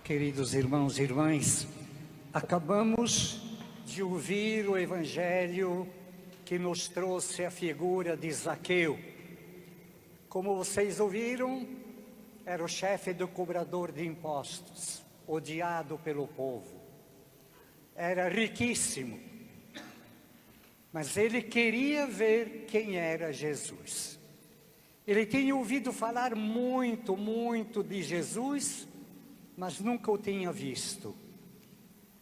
Queridos irmãos e irmãs, acabamos de ouvir o Evangelho que nos trouxe a figura de Zaqueu. Como vocês ouviram, era o chefe do cobrador de impostos, odiado pelo povo. Era riquíssimo, mas ele queria ver quem era Jesus. Ele tinha ouvido falar muito de Jesus, mas nunca o tinha visto.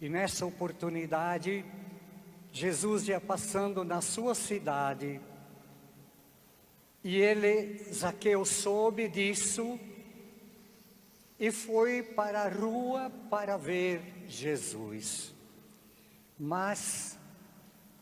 E nessa oportunidade, Jesus ia passando na sua cidade, e Zaqueu, soube disso, e foi para a rua para ver Jesus. Mas,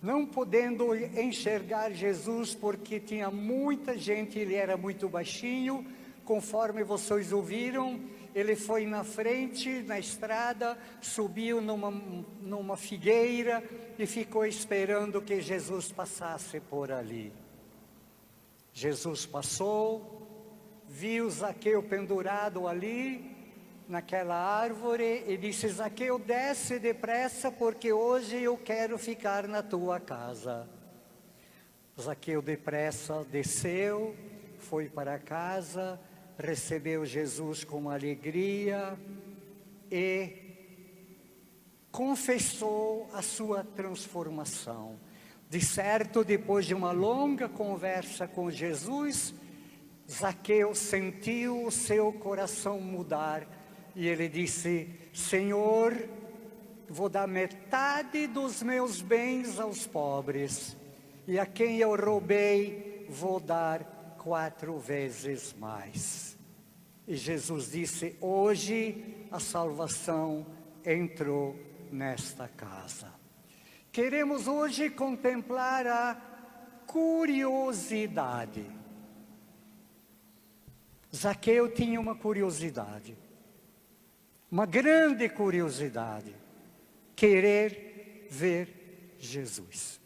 não podendo enxergar Jesus, porque tinha muita gente, ele era muito baixinho, conforme vocês ouviram, ele foi na frente, na estrada, subiu numa figueira e ficou esperando que Jesus passasse por ali. Jesus passou, viu Zaqueu pendurado ali, naquela árvore, e disse: Zaqueu, desce depressa, porque hoje eu quero ficar na tua casa. Zaqueu depressa desceu, foi para casa, recebeu Jesus com alegria e confessou a sua transformação. De certo, depois de uma longa conversa com Jesus, Zaqueu sentiu o seu coração mudar e ele disse: Senhor, vou dar metade dos meus bens aos pobres, e a quem eu roubei vou dar 4 vezes mais. E Jesus disse: hoje a salvação entrou nesta casa. Queremos hoje contemplar a curiosidade. Zaqueu tinha uma curiosidade, uma grande curiosidade, querer ver Jesus.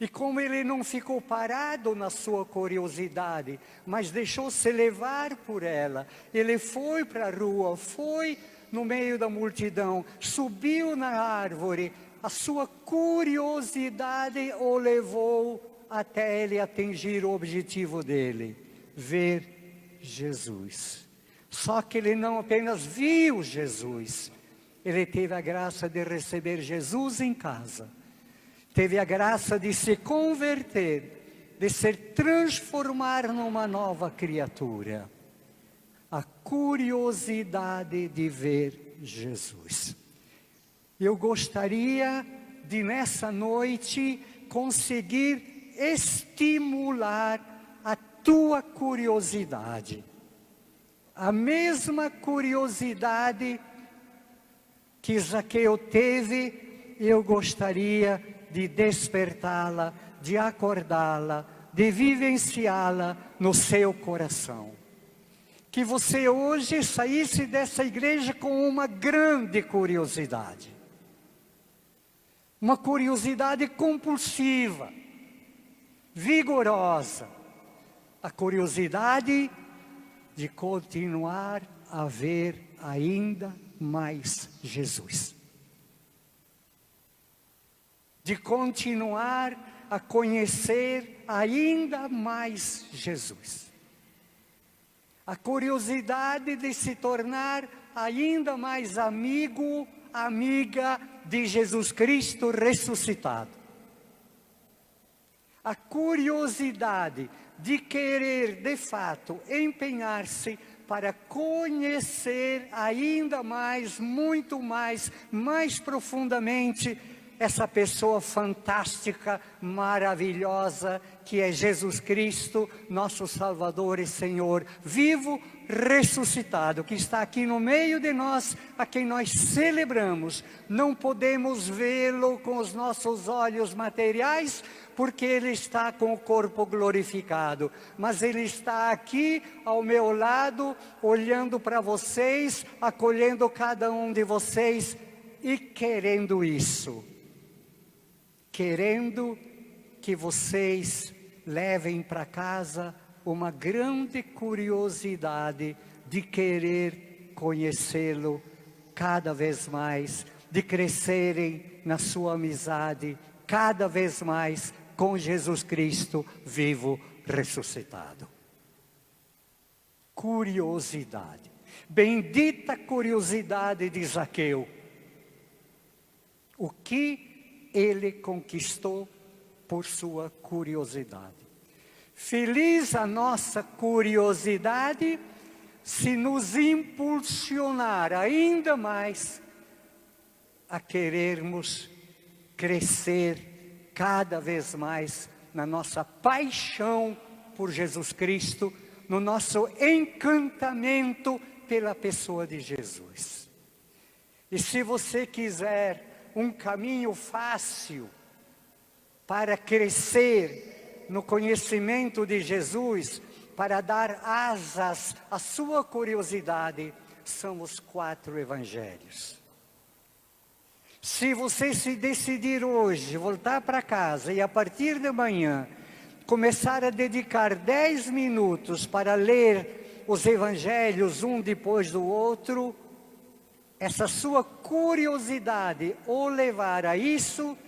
E como ele não ficou parado na sua curiosidade, mas deixou-se levar por ela, ele foi para a rua, foi no meio da multidão, subiu na árvore, a sua curiosidade o levou até ele atingir o objetivo dele, ver Jesus. Só que ele não apenas viu Jesus, ele teve a graça de receber Jesus em casa. Teve a graça de se converter, de se transformar numa nova criatura. A curiosidade de ver Jesus. Eu gostaria de, nessa noite, conseguir estimular a tua curiosidade. A mesma curiosidade que Zaqueu teve, eu gostaria de despertá-la, de acordá-la, de vivenciá-la no seu coração. Que você hoje saísse dessa igreja com uma grande curiosidade. Uma curiosidade compulsiva, vigorosa. A curiosidade de continuar a ver ainda mais Jesus. De continuar a conhecer ainda mais Jesus. A curiosidade de se tornar ainda mais amigo, amiga de Jesus Cristo ressuscitado. A curiosidade de querer, de fato, empenhar-se para conhecer ainda mais, muito mais, mais profundamente essa pessoa fantástica, maravilhosa, que é Jesus Cristo, nosso Salvador e Senhor, vivo, ressuscitado, que está aqui no meio de nós, a quem nós celebramos. Não podemos vê-lo com os nossos olhos materiais, porque Ele está com o corpo glorificado, mas Ele está aqui ao meu lado, olhando para vocês, acolhendo cada um de vocês e querendo isso. Querendo que vocês levem para casa uma grande curiosidade de querer conhecê-lo cada vez mais, de crescerem na sua amizade, cada vez mais com Jesus Cristo vivo, ressuscitado. Curiosidade. Bendita curiosidade de Zaqueu. O que ele conquistou por sua curiosidade. Feliz a nossa curiosidade se nos impulsionar ainda mais a querermos crescer cada vez mais na nossa paixão por Jesus Cristo, no nosso encantamento pela pessoa de Jesus. E se você quiser um caminho fácil para crescer no conhecimento de Jesus, para dar asas à sua curiosidade, são os 4 evangelhos. Se você se decidir hoje, voltar para casa e a partir de amanhã, começar a dedicar 10 minutos para ler os evangelhos um depois do outro, essa sua curiosidade o levar a isso,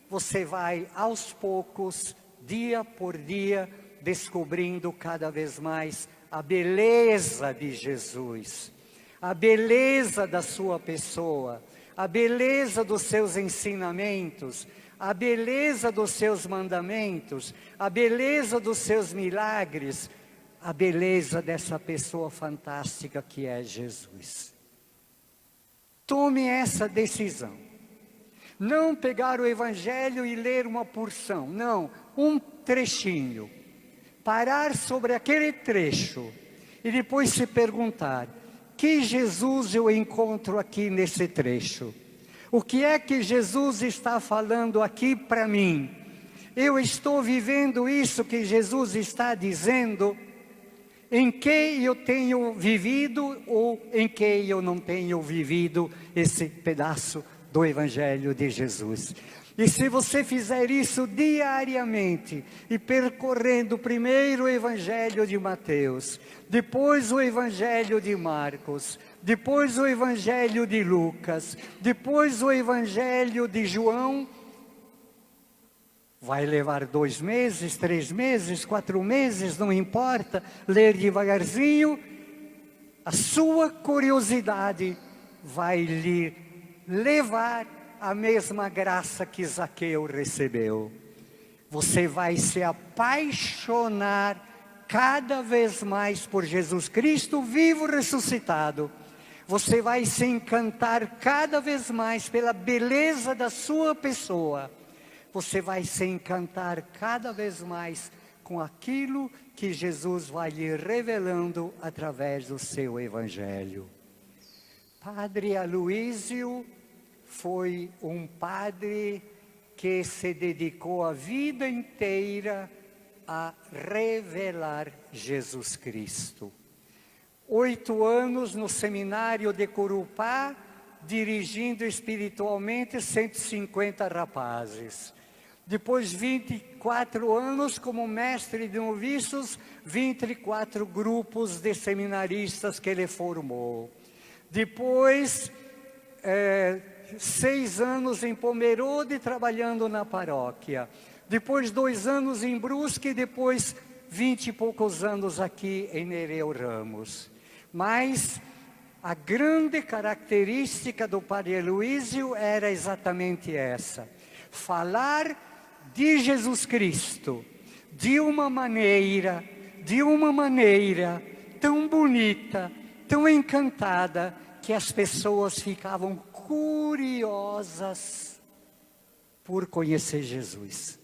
você vai aos poucos, dia por dia, descobrindo cada vez mais a beleza de Jesus, a beleza da sua pessoa, a beleza dos seus ensinamentos, a beleza dos seus mandamentos, a beleza dos seus milagres, a beleza dessa pessoa fantástica que é Jesus. Tome essa decisão. Não pegar o Evangelho e ler uma porção, não, um trechinho. Parar sobre aquele trecho e depois se perguntar: que Jesus eu encontro aqui nesse trecho? O que é que Jesus está falando aqui para mim? Eu estou vivendo isso que Jesus está dizendo? Em que eu tenho vivido ou em que eu não tenho vivido esse pedaço do Evangelho de Jesus? E se você fizer isso diariamente, e percorrendo primeiro o Evangelho de Mateus, depois o Evangelho de Marcos, depois o Evangelho de Lucas, depois o Evangelho de João, vai levar 2 meses, 3 meses, 4 meses, não importa, ler devagarzinho, a sua curiosidade vai lhe levar a mesma graça que Zaqueu recebeu. Você vai se apaixonar cada vez mais por Jesus Cristo vivo ressuscitado. Você vai se encantar cada vez mais pela beleza da sua pessoa. Você vai se encantar cada vez mais com aquilo que Jesus vai lhe revelando através do seu Evangelho. Padre Aloísio foi um padre que se dedicou a vida inteira a revelar Jesus Cristo. 8 anos no seminário de Corupá, dirigindo espiritualmente 150 rapazes. Depois 24 anos como mestre de noviços, 24 grupos de seminaristas que ele formou. Depois 6 anos em Pomerode, trabalhando na paróquia. Depois 2 anos em Brusque, e depois 20 e poucos anos aqui em Nereu Ramos. Mas a grande característica do Padre Aloísio era exatamente essa: falar de Jesus Cristo de uma maneira tão bonita, tão encantada, que as pessoas ficavam curiosas por conhecer Jesus.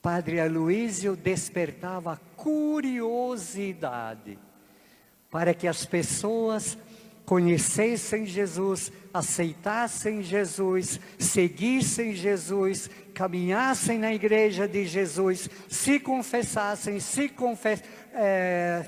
Padre Aloísio despertava curiosidade para que as pessoas conhecessem Jesus, aceitassem Jesus, seguissem Jesus, caminhassem na igreja de Jesus, se confessassem,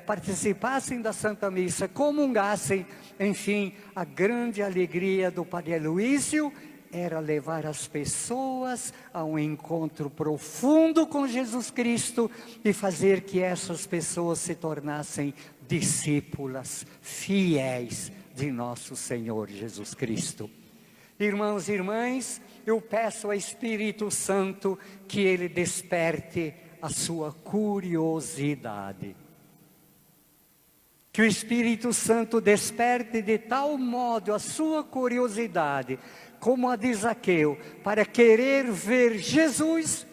participassem da Santa Missa, comungassem. Enfim, a grande alegria do Padre Aloísio era levar as pessoas a um encontro profundo com Jesus Cristo e fazer que essas pessoas se tornassem discípulas fiéis de nosso Senhor Jesus Cristo. Irmãos e irmãs, eu peço ao Espírito Santo que Ele desperte a sua curiosidade. Que o Espírito Santo desperte de tal modo a sua curiosidade, como a de Zaqueu, para querer ver Jesus,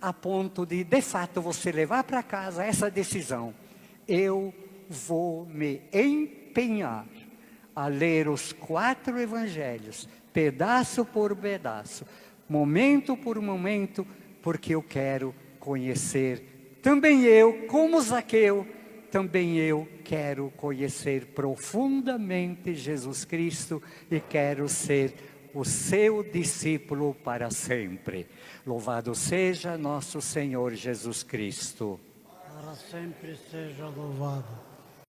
a ponto de fato, você levar para casa essa decisão. Eu vou me empenhar a ler os 4 evangelhos, pedaço por pedaço, momento por momento, porque eu quero conhecer. Também eu, como Zaqueu, também eu quero conhecer profundamente Jesus Cristo e quero ser o seu discípulo para sempre. Louvado seja nosso Senhor Jesus Cristo. Para sempre seja louvado.